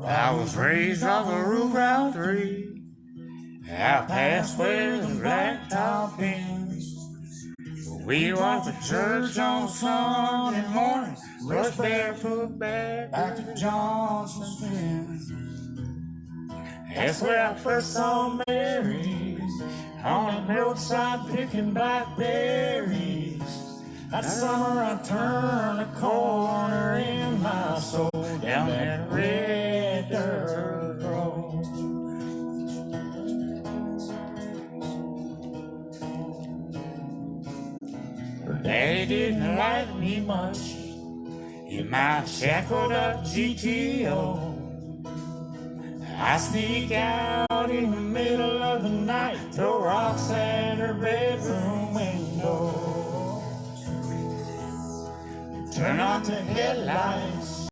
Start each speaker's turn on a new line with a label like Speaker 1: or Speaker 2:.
Speaker 1: I was raised off a roof round 3, out past where the blacktop ends. We walked to church on Sunday mornings, rushed barefoot back to Johnson's fence. That's where I first saw Mary, on the roadside picking blackberries. That summer I turned a corner in my soul, down that red dirt road. Daddy didn't like me much in my shackled up GTO. I sneak out in the middle of the night, throw rocks at her bedroom window, turn on the headlights,